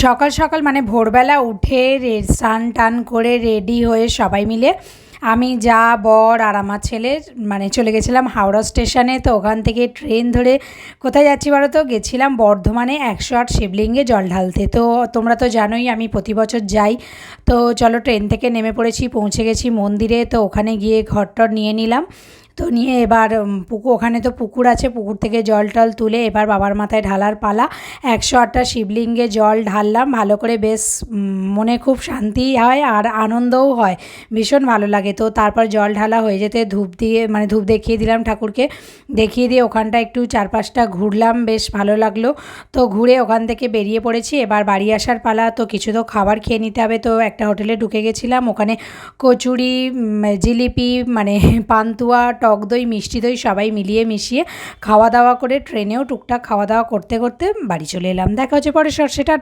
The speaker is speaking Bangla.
সকাল সকাল মানে ভোরবেলা উঠে স্নান টান করে রেডি হয়ে সবাই মিলে আমি যা বর আর আমার ছেলে মানে চলে গেছিলাম হাওড়া স্টেশনে। তো ওখান থেকে ট্রেন ধরে কোথায় যাচ্ছি বলো তো, গেছিলাম বর্ধমানে 108 শিবলিঙ্গে জল ঢালতে। তো তোমরা তো জানোই আমি প্রতি বছর যাই। তো চলো ট্রেন থেকে নেমে পড়েছি, পৌঁছে গেছি মন্দিরে। তো ওখানে গিয়ে ঘর টর নিয়ে নিলাম। তো নিয়ে এবার ওখানে তো পুকুর আছে, পুকুর থেকে জল টল তুলে এবার বাবার মাথায় ঢালার পালা। 108টা শিবলিঙ্গে জল ঢাললাম ভালো করে, বেশ মনে খুব শান্তি হয় আর আনন্দও হয়, ভীষণ ভালো লাগে। তো তারপর জল ঢালা হয়ে যেতে ধূপ দিয়ে মানে ধূপ দেখিয়ে দিলাম ঠাকুরকে, দেখিয়ে দিয়ে ওখানটা একটু 4-5টা ঘুরলাম, বেশ ভালো লাগলো। তো ঘুরে ওখান থেকে বেরিয়ে পড়েছি, এবার বাড়ি আসার পালা। তো কিছু তো খাবার খেয়ে নিতে হবে, তো একটা হোটেলে ঢুকে গেছিলাম। ওখানে কচুরি, জিলিপি, মানে পান্তুয়া, টক দই, মিষ্টি দই সবাই মিলিয়ে মিশিয়ে খাওয়া দাওয়া করে ট্রেনেও টুকটাক খাওয়া দাওয়া করতে করতে বাড়ি চলে এলাম। দেখা হচ্ছে পরে, সেটা